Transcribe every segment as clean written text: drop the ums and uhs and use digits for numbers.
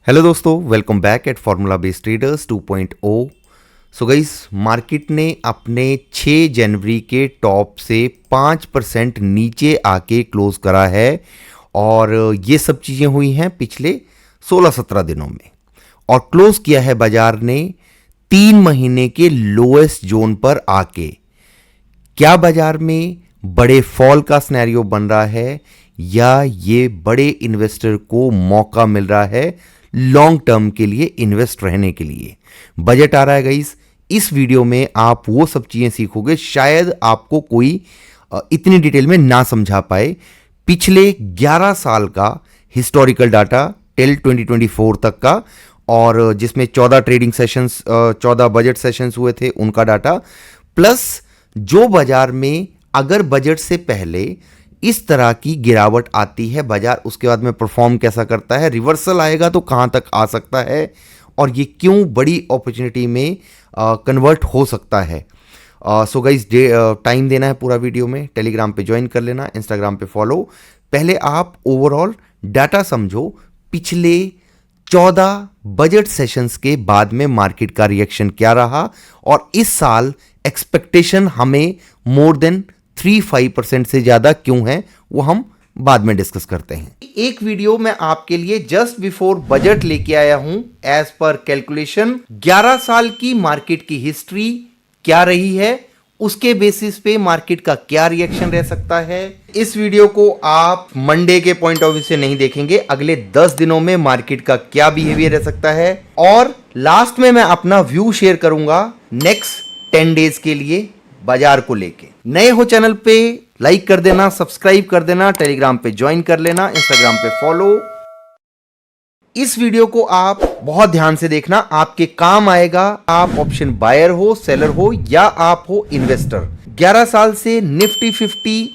Hello दोस्तों, welcome back at formula based traders 2.0। So guys, market ने अपने 6 जनवरी के टॉप से 5% नीचे आके क्लोज करा है और ये सब चीज़ें हुई हैं पिछले 16-17 दिनों में। और क्लोज किया है बाजार ने 3 महीने के लोएस्ट जोन पर आके। क्या बाजार में बड़े फॉल का सिनेरियो बन रहा है या ये बड़े इन्वेस्टर को मौका मिल रहा है लॉन्ग टर्म के लिए इन्वेस्ट रहने के लिए? बजट आ रहा है गाइस, इस वीडियो में आप वो सब चीजें सीखोगे शायद आपको कोई इतनी डिटेल में ना समझा पाए। पिछले 11 साल का हिस्टोरिकल डाटा टिल 2024 तक का, और जिसमें 14 ट्रेडिंग सेशंस 14 बजट सेशंस हुए थे उनका डाटा, प्लस जो बाजार में अगर बजट से पहले इस तरह की गिरावट आती है बाजार उसके बाद में परफॉर्म कैसा करता है, रिवर्सल आएगा तो कहां तक आ सकता है और ये क्यों बड़ी अपॉर्चुनिटी में कन्वर्ट हो सकता है। सो गाइस, टाइम देना है पूरा वीडियो में। टेलीग्राम पे ज्वाइन कर लेना, इंस्टाग्राम पे फॉलो। पहले आप ओवरऑल डाटा समझो, पिछले 14 बजट सेशंस के बाद में मार्केट का रिएक्शन क्या रहा और इस साल एक्सपेक्टेशन हमें मोर देन 3-5% से ज्यादा क्यों है, वो हम बाद में डिस्कस करते हैं। एक वीडियो मैं आपके लिए जस्ट बिफोर बजट लेके आया हूं। एज पर कैलकुलेशन 11 साल की मार्केट की हिस्ट्री क्या रही है, उसके बेसिस पे मार्केट का क्या रिएक्शन रह सकता है। इस वीडियो को आप मंडे के पॉइंट ऑफ व्यू से नहीं देखेंगे, अगले 10 दिनों में मार्केट का क्या बिहेवियर रह सकता है, और लास्ट में मैं अपना व्यू शेयर करूंगा नेक्स्ट 10 डेज के लिए बाजार को लेके। नए हो चैनल पे लाइक कर देना, सब्सक्राइब कर देना, टेलीग्राम पे ज्वाइन कर लेना, इंस्टाग्राम पे फॉलो। इस वीडियो को आप बहुत ध्यान से देखना, आपके काम आएगा। आप ऑप्शन बायर हो, सेलर हो या आप हो इन्वेस्टर। 11 साल से निफ्टी 50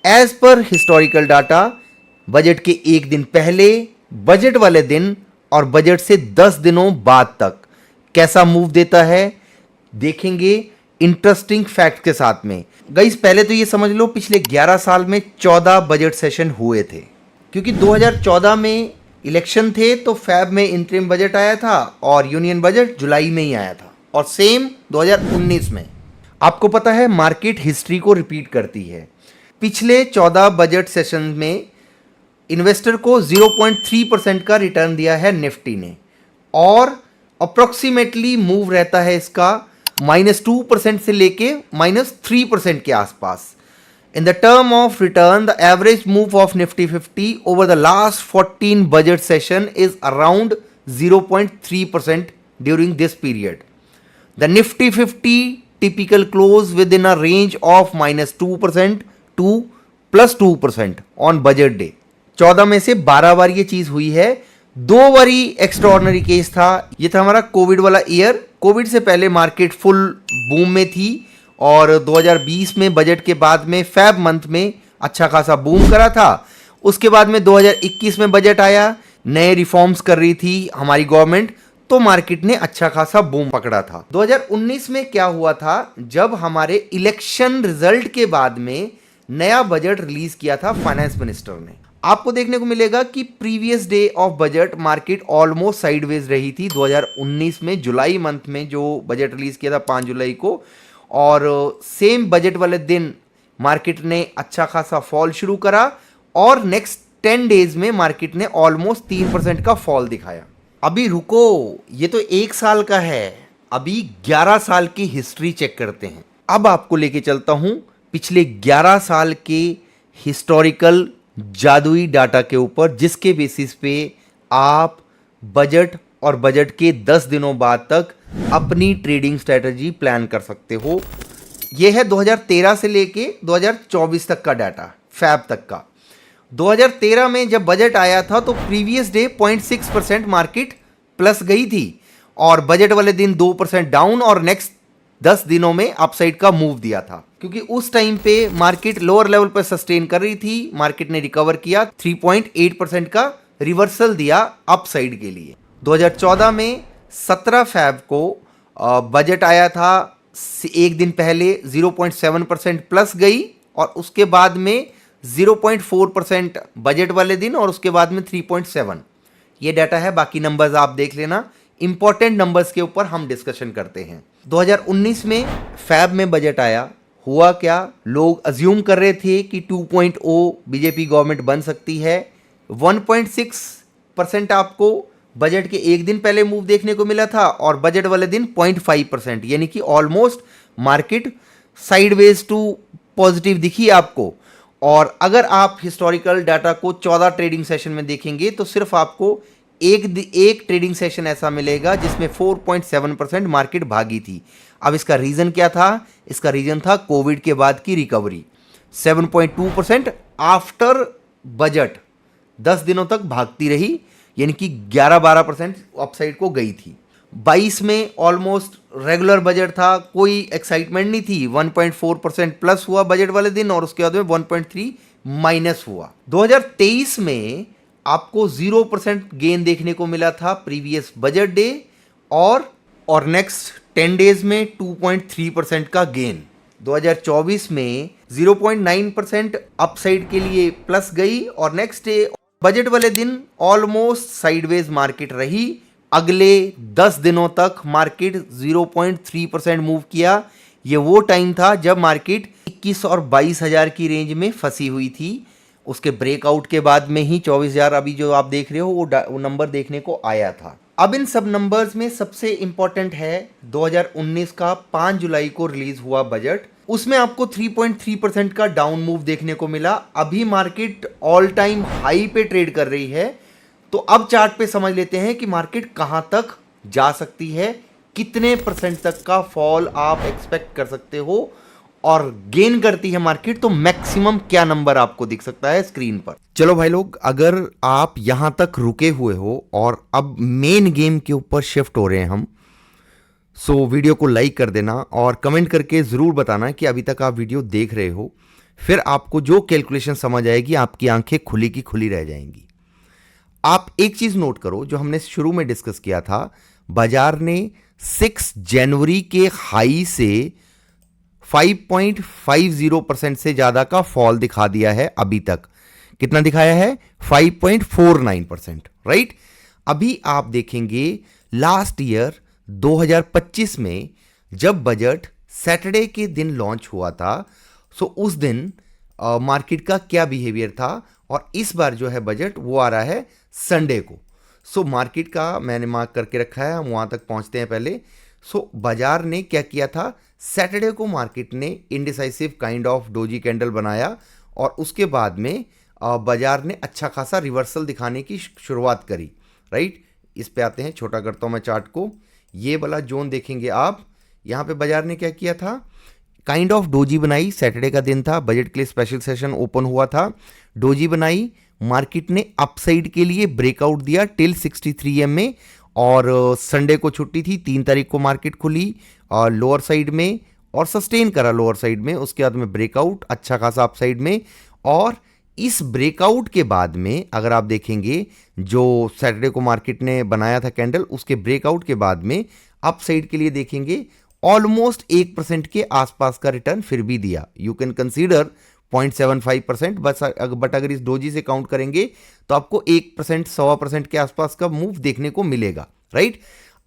एज पर हिस्टोरिकल डाटा बजट के एक दिन पहले, बजट वाले दिन और बजट से 10 दिनों बाद तक कैसा मूव देता है देखेंगे इंटरेस्टिंग फैक्ट के साथ में। गाइस, पहले तो ये समझ लो पिछले 11 साल में 14 बजट सेशन हुए थे, क्योंकि 2014 में इलेक्शन थे तो फैब में इंटरिम बजट आया था और यूनियन बजट जुलाई में ही आया था, और सेम 2019 में। आपको पता है मार्केट हिस्ट्री को रिपीट करती है। पिछले 14 बजट सेशन में इन्वेस्टर को 0.3% का रिटर्न दिया है निफ्टी ने, और अप्रोक्सीमेटली मूव रहता है इसका -2% से लेके -3% के आसपास। In the term of return, the average move of Nifty 50 over the last 14 budget session is around 0.3% during this period. The Nifty 50 typical close within a range of -2% to +2% on budget day. 14 में से 12 बार ये चीज हुई है। 2 बारी extraordinary case था, ये था हमारा कोविड वाला ईयर। कोविड से पहले मार्केट फुल बूम में थी और 2020 में बजट के बाद में फैब मंथ में अच्छा खासा बूम करा था। उसके बाद में 2021 में बजट आया, नए रिफॉर्म्स कर रही थी हमारी गवर्नमेंट, तो मार्केट ने अच्छा खासा बूम पकड़ा था। 2019 में क्या हुआ था, जब हमारे इलेक्शन रिजल्ट के बाद में नया बजट रिलीज किया था फाइनेंस मिनिस्टर ने। आपको देखने को मिलेगा कि previous day of budget market almost sideways रही थी 2019 में, जुलाई मंथ में जो बजट रिलीज किया था 5 जुलाई को, और सेम बजट वाले दिन मार्केट ने अच्छा खासा फॉल शुरू करा और नेक्स्ट 10 डेज में मार्केट ने ऑलमोस्ट 3% का फॉल दिखाया। अभी रुको, ये तो 1 साल का है, अभी 11 साल की हिस्ट्री चेक करते हैं। अब आपको लेके चलता हूं पिछले 11 साल के हिस्टोरिकल जादुई डाटा के ऊपर, जिसके बेसिस पे आप बजट और बजट के 10 दिनों बाद तक अपनी ट्रेडिंग स्ट्रेटजी प्लान कर सकते हो। यह है 2013 से लेके 2024 तक का डाटा, फैब तक का। 2013 में जब बजट आया था तो प्रीवियस डे 0.6% मार्केट प्लस गई थी और बजट वाले दिन 2% डाउन, और नेक्स्ट 10 दिनों में अपसाइड का मूव दिया था, क्योंकि उस टाइम पे मार्केट लोअर लेवल पर सस्टेन कर रही थी। मार्केट ने रिकवर किया, 3.8% का रिवर्सल दिया अपसाइड के लिए। 2014 में 17 फैब को बजट आया था, एक दिन पहले 0.7% प्लस गई और उसके बाद में 0.4% बजट वाले दिन और उसके बाद में 3.7। ये डाटा है, बाकी नंबर्स आप देख लेना। इंपॉर्टेंट नंबर्स के ऊपर हम डिस्कशन करते हैं। 2019 में फैब में बजट आया, हुआ क्या, लोग अज्यूम कर रहे थे कि 2.0 बीजेपी गवर्नमेंट बन सकती है। 1.6% आपको बजट के एक दिन पहले मूव देखने को मिला था और बजट वाले दिन 0.5%, यानी कि almost market sideways to positive दिखी आपको। और अगर आप हिस्टोरिकल डाटा को 14 ट्रेडिंग सेशन में देखेंगे तो सिर्फ आपको एक ट्रेडिंग सेशन ऐसा मिलेगा जिसमें 4.7% मार्केट भागी थी। अब इसका रीजन क्या था? इसका रीजन था कोविड के बाद की रिकवरी। 7.2% आफ्टर बजट 10 दिनों तक भागती रही, यानी कि 11-12% अपसाइड को गई थी। 22 में ऑलमोस्ट रेगुलर बजट था, कोई एक्साइटमेंट नहीं थी। 1.4% प्लस हुआ बजट वाले दिन और उसके बाद में 1.3 माइनस हुआ। 2023 में आपको 0% गेन देखने को मिला था प्रीवियस बजट डे, और नेक्स्ट 10 डेज में 2.3% का गेन। 2024 में 0.9% अपसाइड के लिए प्लस गई और नेक्स्ट डे बजट वाले दिन ऑलमोस्ट साइडवेज मार्केट रही। अगले 10 दिनों तक मार्केट 0.3% मूव किया। ये वो टाइम था जब मार्केट 21 और 22 हज़ार की रेंज में फंसी हुई थी। उसके ब्रेकआउट के बाद में ही 24,000 अभी जो आप देख रहे हो वो नंबर देखने को आया था। अब इन सब नंबर्स में सबसे इंपॉर्टेंट है 2019 का 5 जुलाई को रिलीज हुआ बजट। उसमें आपको 3.3% का डाउन मूव देखने को मिला। अभी मार्केट ऑल टाइम हाई पे ट्रेड कर रही है। तो अब चार्ट पे समझ लेते हैं कि मार्केट कहां तक जा सकती है, कितने परसेंट तक का फॉल आप एक्सपेक्ट कर सकते हो, और गेन करती है मार्केट तो मैक्सिमम क्या नंबर आपको दिख सकता है स्क्रीन पर। चलो भाई लोग, अगर आप यहां तक रुके हुए हो और अब मेन गेम के ऊपर शिफ्ट हो रहे हैं हम, सो वीडियो को लाइक कर देना और कमेंट करके जरूर बताना कि अभी तक आप वीडियो देख रहे हो। फिर आपको जो कैलकुलेशन समझ आएगी आपकी आंखें खुली की खुली रह जाएंगी। आप एक चीज नोट करो, जो हमने शुरू में डिस्कस किया था, बाजार ने 6 जनवरी के हाई से 5.50% से ज्यादा का फॉल दिखा दिया है। अभी तक कितना दिखाया है? 5.49%, राइट। अभी आप देखेंगे लास्ट ईयर 2025 में जब बजट सैटरडे के दिन लॉन्च हुआ था, सो उस दिन मार्केट का क्या बिहेवियर था, और इस बार जो है बजट वो आ रहा है संडे को। सो मार्केट का मैंने मार्क करके रखा है, हम वहां तक पहुंचते हैं पहले। सो बाजार ने क्या किया था, सैटरडे को मार्केट ने indecisive kind of doji candle बनाया और उसके बाद में बाजार ने अच्छा खासा रिवर्सल दिखाने की शुरुआत करी, राइट। इस पे आते हैं, छोटा करता हूं मैं चार्ट को। ये वाला जोन देखेंगे आप, यहां पे बाजार ने क्या किया था, काइंड ऑफ डोजी बनाई। सैटरडे का दिन था, बजट के लिए स्पेशल सेशन ओपन हुआ था, डोजी बनाई। मार्केट ने अपसाइड के लिए ब्रेकआउट दिया टिल 63 एम में, और संडे को छुट्टी थी, 3 तारीख को मार्केट खुली और लोअर साइड में और सस्टेन करा लोअर साइड में। उसके बाद में ब्रेकआउट अच्छा खासा अपसाइड में, और इस ब्रेकआउट के बाद में अगर आप देखेंगे जो सैटरडे को मार्केट ने बनाया था कैंडल, उसके ब्रेकआउट के बाद में अपसाइड के लिए देखेंगे ऑलमोस्ट 1% के आसपास का रिटर्न फिर भी दिया। यू कैन कंसीडर 0.75%, बट अगर इस डोजी से काउंट करेंगे तो आपको 1%, 1.25% के आसपास का मूव देखने को मिलेगा, राइट।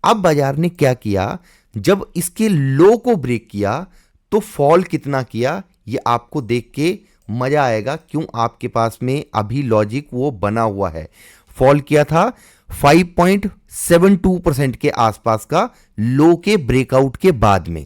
अब बाजार ने क्या किया, जब इसके लो को ब्रेक किया तो फॉल कितना किया ये आपको देख के मजा आएगा, क्यों आपके पास में अभी लॉजिक वो बना हुआ है। फॉल किया था 5.72% के आसपास का लो के ब्रेकआउट के बाद में।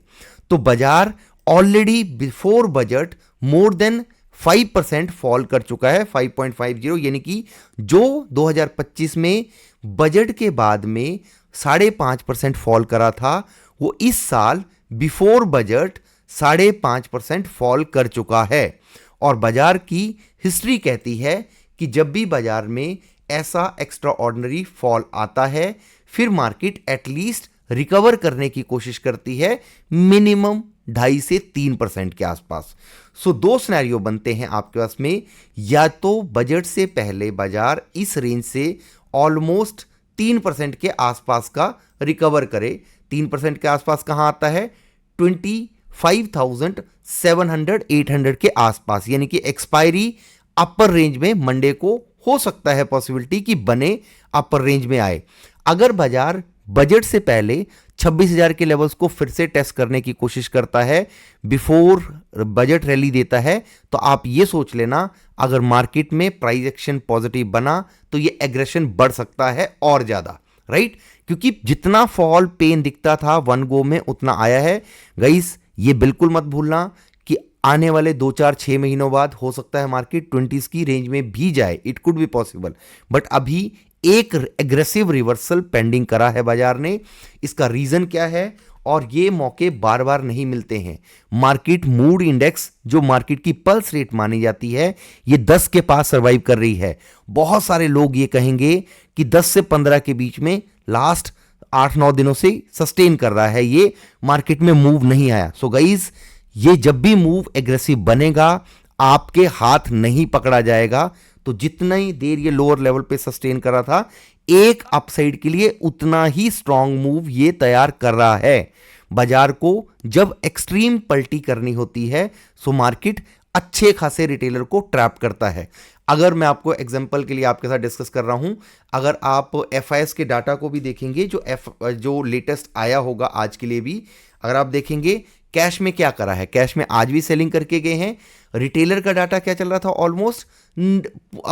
तो बाजार already before budget more than 5% fall कर चुका है, 5.50, यानी कि जो 2025 में बजट के बाद में 5.5% फॉल करा था, वो इस साल बिफोर बजट 5.5% फॉल कर चुका है। और बाजार की हिस्ट्री कहती है कि जब भी बाजार में ऐसा एक्स्ट्रा ऑर्डिनरी फॉल आता है, फिर मार्केट एटलीस्ट रिकवर करने की कोशिश करती है मिनिमम 2.5 से 3% के आसपास। सो 2 सिनेरियो बनते हैं आपके पास में, या तो बजट से पहले बाजार इस रेंज से ऑलमोस्ट 3% के आसपास का रिकवर करे। 3% के आसपास कहां आता है? 25,700 800 के आसपास, यानी कि एक्सपायरी अपर रेंज में मंडे को हो सकता है पॉसिबिलिटी कि बने, अपर रेंज में आए। अगर बाजार बजट से पहले 26,000 के लेवल्स को फिर से टेस्ट करने की कोशिश करता है, बिफोर बजट रैली देता है, तो आप ये सोच लेना अगर मार्केट में प्राइस एक्शन पॉजिटिव बना तो ये एग्रेशन बढ़ सकता है और ज्यादा, राइट? क्योंकि जितना फॉल पेन दिखता था वन गो में उतना आया है। गाइस ये बिल्कुल मत भूलना कि आने वाले 2-4-6 महीनों बाद हो सकता है मार्केट 20s की रेंज में भी जाए, it could be possible. But अभी एक एग्रेसिव रिवर्सल पेंडिंग करा है बाजार ने। इसका रीजन क्या है? और ये मौके बार बार नहीं मिलते हैं। मार्केट मूड इंडेक्स जो मार्केट की पल्स रेट मानी जाती है, ये 10 के पास सर्वाइव कर रही है। बहुत सारे लोग ये कहेंगे कि 10 से 15 के बीच में लास्ट 8-9 दिनों से सस्टेन कर रहा है, ये मार्केट में मूव नहीं आया। सो गाइज ये जब भी मूव एग्रेसिव बनेगा आपके हाथ नहीं पकड़ा जाएगा। तो जितना ही देर ये लोअर लेवल पे सस्टेन कर रहा था, एक अपसाइड के लिए उतना ही स्ट्रांग मूव ये तैयार कर रहा है। बाजार को जब एक्सट्रीम पलटी करनी होती है सो मार्केट अच्छे खासे रिटेलर को ट्रैप करता है। अगर मैं आपको एग्जांपल के लिए आपके साथ डिस्कस कर रहा हूं, अगर आप एफआईएस के डाटा को भी देखेंगे जो लेटेस्ट आया होगा आज के लिए भी, अगर आप देखेंगे कैश में क्या करा है, कैश में आज भी सेलिंग करके गए हैं। रिटेलर का डाटा क्या चल रहा था, ऑलमोस्ट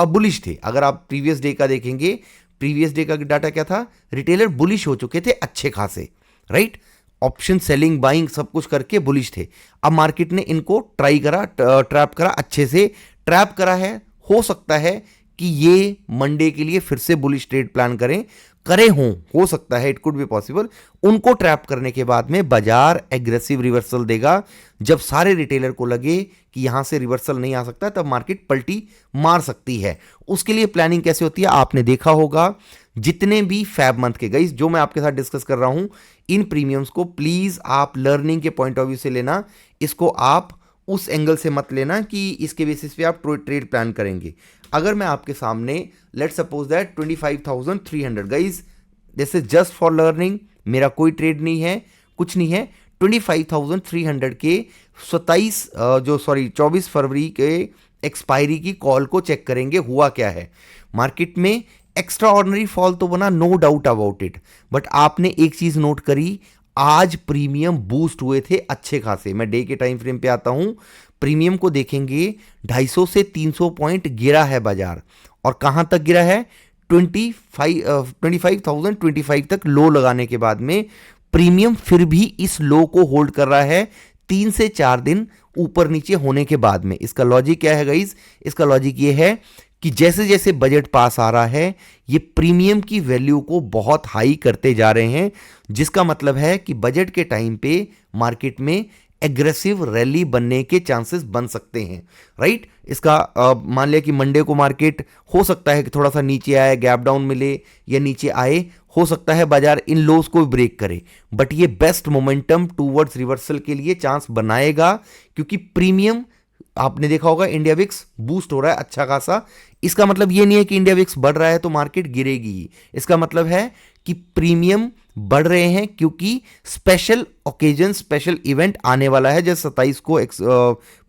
बुलिश थे। अगर आप प्रीवियस डे का देखेंगे, प्रीवियस डे का डाटा क्या था, रिटेलर बुलिश हो चुके थे अच्छे खासे, राइट? ऑप्शन सेलिंग बाइंग सब कुछ करके बुलिश थे। अब मार्केट ने इनको ट्रैप करा, अच्छे से ट्रैप करा है। हो सकता है कि ये मंडे के लिए फिर से बुलिश ट्रेड प्लान करे हो सकता है, इट कुड बी पॉसिबल। उनको ट्रैप करने के बाद में बाजार एग्रेसिव रिवर्सल देगा। जब सारे रिटेलर को लगे कि यहां से रिवर्सल नहीं आ सकता, तब मार्केट पलटी मार सकती है। उसके लिए प्लानिंग कैसे होती है आपने देखा होगा। जितने भी फैब मंथ के गाइस जो मैं आपके साथ डिस्कस कर रहा हूं, इन प्रीमियम्स को प्लीज आप लर्निंग के पॉइंट ऑफ व्यू से लेना। इसको आप उस एंगल से मत लेना कि इसके बेसिस पे आप ट्रेड प्लान करेंगे। अगर मैं आपके सामने let's suppose that 25,300 guys, this is just for learning, मेरा कोई ट्रेड नहीं है, कुछ नहीं है। 25,300 के 24 फरवरी के एक्सपायरी की कॉल को चेक करेंगे हुआ क्या है। मार्केट में एक्स्ट्रा ऑर्डिनरी फॉल तो बना, no doubt about it, but आपने एक चीज नोट करी, आज प्रीमियम बूस्ट हुए थे अच्छे खासे। मैं डे के टाइम फ्रेम पे आता हूं, प्रीमियम को देखेंगे 250 से 300 पॉइंट गिरा है बाजार। और कहां तक गिरा है? 25,025 तक लो लगाने के बाद में प्रीमियम फिर भी इस लो को होल्ड कर रहा है 3 से 4 दिन ऊपर नीचे होने के बाद में। इसका लॉजिक क्या है गाइस? इसका लॉजिक ये है कि जैसे जैसे बजट पास आ रहा है, ये प्रीमियम की वैल्यू को बहुत हाई करते जा रहे हैं, जिसका मतलब है कि बजट के टाइम पे मार्केट में एग्रेसिव रैली बनने के चांसेस बन सकते हैं, राइट? इसका मान लिया कि मंडे को मार्केट हो सकता है कि थोड़ा सा नीचे आए, गैप डाउन मिले या नीचे आए, हो सकता है बाजार इन लोस को ब्रेक करे, बट ये बेस्ट मोमेंटम टूवर्ड्स रिवर्सल के लिए चांस बनाएगा। क्योंकि प्रीमियम आपने देखा होगा, इंडिया विक्स बूस्ट हो रहा है अच्छा खासा। इसका मतलब ये नहीं है कि इंडिया विक्स बढ़ रहा है तो मार्केट गिरेगी ही। इसका मतलब है कि प्रीमियम बढ़ रहे हैं क्योंकि स्पेशल ओकेजन, स्पेशल इवेंट आने वाला है। जैसे 27 को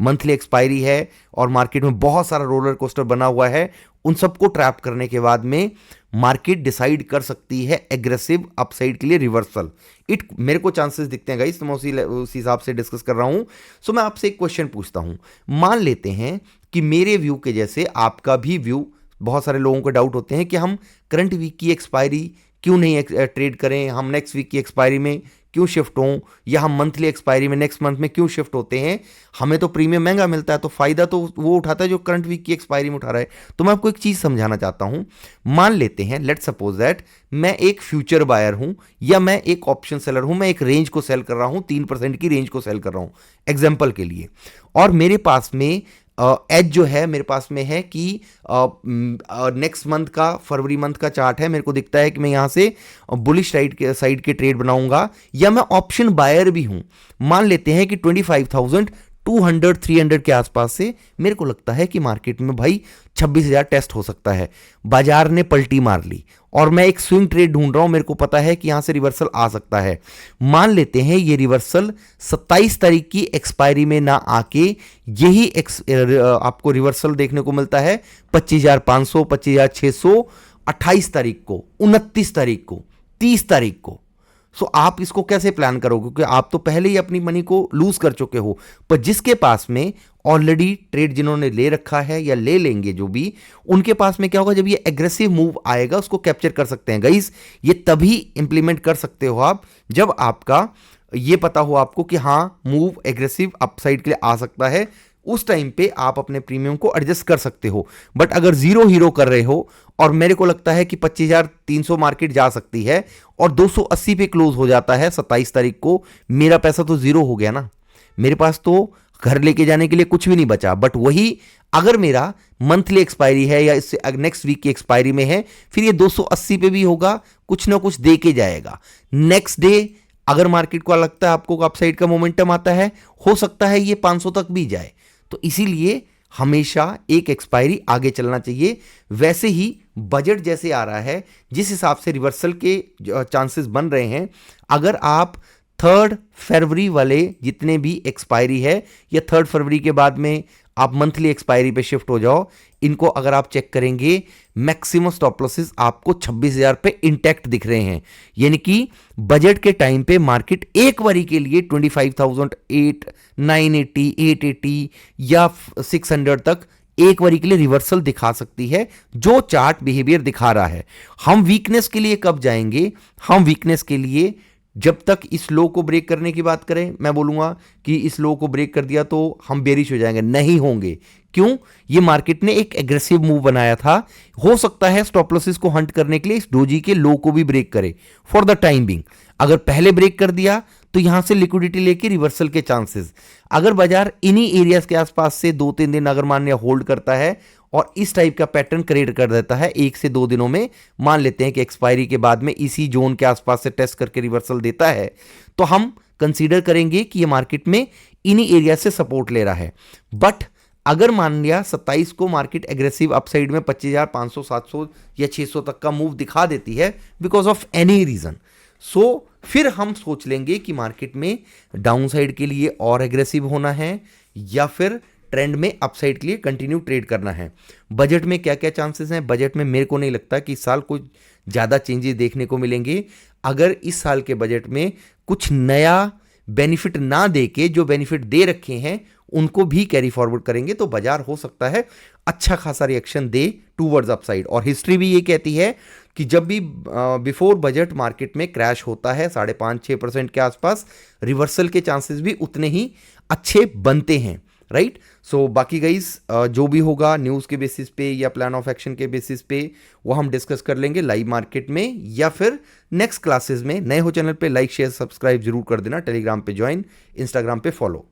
मंथली एक्सपायरी है और मार्केट में बहुत सारा रोलर कोस्टर बना हुआ है। उन सबको ट्रैप करने के बाद में मार्केट डिसाइड कर सकती है एग्रेसिव अपसाइड के लिए रिवर्सल। मेरे को चांसेस दिखते हैं गाइस, तो मैं उसी हिसाब से डिस्कस कर रहा हूं। सो मैं आपसे एक क्वेश्चन पूछता हूं। मान लेते हैं कि मेरे व्यू के जैसे आपका भी व्यू, बहुत सारे लोगों को डाउट होते हैं कि हम करंट वीक की एक्सपायरी क्यों नहीं ट्रेड करें, हम नेक्स्ट वीक की एक्सपायरी में क्यों शिफ्ट हों, या हम मंथली एक्सपायरी में नेक्स्ट मंथ में क्यों शिफ्ट होते हैं। हमें तो प्रीमियम महंगा मिलता है, तो फायदा तो वो उठाता है जो करंट वीक की एक्सपायरी में उठा रहा है। तो मैं आपको एक चीज समझाना चाहता हूं। मान लेते हैं, लेट्स सपोज दैट मैं एक फ्यूचर बायर हूं या मैं एक ऑप्शन सेलर हूं, मैं एक रेंज को सेल कर रहा हूं, 3% की रेंज को सेल कर रहा हूं एग्जाम्पल के लिए। और मेरे पास में एज जो है मेरे पास में है कि नेक्स्ट मंथ का, फरवरी मंथ का चार्ट है, मेरे को दिखता है कि मैं यहां से बुलिश साइड के ट्रेड बनाऊंगा, या मैं ऑप्शन बायर भी हूं। मान लेते हैं कि 200 300 के आसपास से मेरे को लगता है कि मार्केट में भाई 26,000 टेस्ट हो सकता है। बाजार ने पलटी मार ली और मैं एक स्विंग ट्रेड ढूंढ रहा हूं, मेरे को पता है कि यहां से रिवर्सल आ सकता है। मान लेते हैं ये रिवर्सल 27 तारीख की एक्सपायरी में ना आके यही आपको रिवर्सल देखने को मिलता है 25,500 25,600 28 तारीख को, 29 तारीख को, 30 तारीख को। सो आप इसको कैसे प्लान करोगे, क्योंकि आप तो पहले ही अपनी मनी को लूज कर चुके हो। पर जिसके पास में ऑलरेडी ट्रेड जिन्होंने ले रखा है या ले लेंगे जो भी, उनके पास में क्या होगा, जब ये एग्रेसिव मूव आएगा उसको कैप्चर कर सकते हैं। गाइस ये तभी इंप्लीमेंट कर सकते हो आप जब आपका ये पता हो आपको कि हाँ मूव एग्रेसिव अपसाइड के लिए आ सकता है। उस टाइम पे आप अपने प्रीमियम को एडजस्ट कर सकते हो। बट अगर जीरो हीरो कर रहे हो और मेरे को लगता है कि 25,300 मार्केट जा सकती है और 280 पे क्लोज हो जाता है 27 तारीख को, मेरा पैसा तो जीरो हो गया ना, मेरे पास तो घर लेके जाने के लिए कुछ भी नहीं बचा। बट वही अगर मेरा मंथली एक्सपायरी है या इससे नेक्स्ट वीक की एक्सपायरी में है, फिर ये 280 पे भी होगा, कुछ ना कुछ दे के जाएगा। नेक्स्ट डे अगर मार्केट को लगता है आपको अपसाइड का मोमेंटम आता है, हो सकता है ये 500 तक भी जाए। तो इसीलिए हमेशा एक एक्सपायरी आगे चलना चाहिए। वैसे ही बजट जैसे आ रहा है, जिस हिसाब से रिवर्सल के चांसेस बन रहे हैं, अगर आप 3 फरवरी वाले जितने भी एक्सपायरी है या 3 फरवरी के बाद में आप मंथली एक्सपायरी पे शिफ्ट हो जाओ, इनको अगर आप चेक करेंगे मैक्सिमम स्टॉप लॉसेस आपको 26,000 पे इंटैक्ट दिख रहे हैं। यानी कि बजट के टाइम पे मार्केट एक बारी के लिए 25,800 980 880 या 600 तक एक बारी के लिए रिवर्सल दिखा सकती है, जो चार्ट बिहेवियर दिखा रहा है। हम वीकनेस के लिए कब जाएंगे, हम वीकनेस के लिए जब तक इस लो को ब्रेक करने की बात करें, मैं बोलूंगा कि इस लो को ब्रेक कर दिया तो हम बेरिश हो जाएंगे, नहीं होंगे। क्यों? ये मार्केट ने एक एग्रेसिव मूव बनाया था, हो सकता है स्टॉप लॉसेस को हंट करने के लिए इस डोजी के लो को भी ब्रेक करे फॉर द टाइम बिंग। अगर पहले ब्रेक कर दिया तो यहां से लिक्विडिटी लेके रिवर्सल के चांसेस, अगर बाजार इन्हीं एरियाज के आसपास से 2-3 दिन अगर मान लिया होल्ड करता है और इस टाइप का पैटर्न क्रिएट कर देता है 1 से 2 दिनों में, मान लेते हैं कि एक्सपायरी के बाद में इसी जोन के आसपास से टेस्ट करके रिवर्सल देता है, तो हम कंसीडर करेंगे कि ये मार्केट में इन्हीं एरिया से सपोर्ट ले रहा है। बट अगर मान लिया 27 को मार्केट एग्रेसिव अपसाइड में 25,500 700 या 600 तक का मूव दिखा देती है बिकॉज ऑफ एनी रीजन, सो फिर हम सोच लेंगे कि मार्केट में डाउनसाइड के लिए और एग्रेसिव होना है या फिर ट्रेंड में अपसाइड के लिए कंटिन्यू ट्रेड करना है। बजट में क्या क्या चांसेस हैं? बजट में मेरे को नहीं लगता कि इस साल कुछ ज़्यादा चेंजेस देखने को मिलेंगे। अगर इस साल के बजट में कुछ नया बेनिफिट ना दे के जो बेनिफिट दे रखे हैं उनको भी कैरी फॉरवर्ड करेंगे तो बाजार हो सकता है अच्छा खासा रिएक्शन दे टूवर्ड्स अपसाइड। और हिस्ट्री भी ये कहती है कि जब भी बिफोर बजट मार्केट में क्रैश होता है 5.5-6% के आसपास, रिवर्सल के चांसेस भी उतने ही अच्छे बनते हैं, राइट। सो बाकी गाइस जो भी होगा न्यूज़ के बेसिस पे या प्लान ऑफ एक्शन के बेसिस पे वो हम डिस्कस कर लेंगे लाइव मार्केट में या फिर नेक्स्ट क्लासेस में। नए हो चैनल पे लाइक शेयर सब्सक्राइब जरूर कर देना, टेलीग्राम पे ज्वाइन, इंस्टाग्राम पे फॉलो।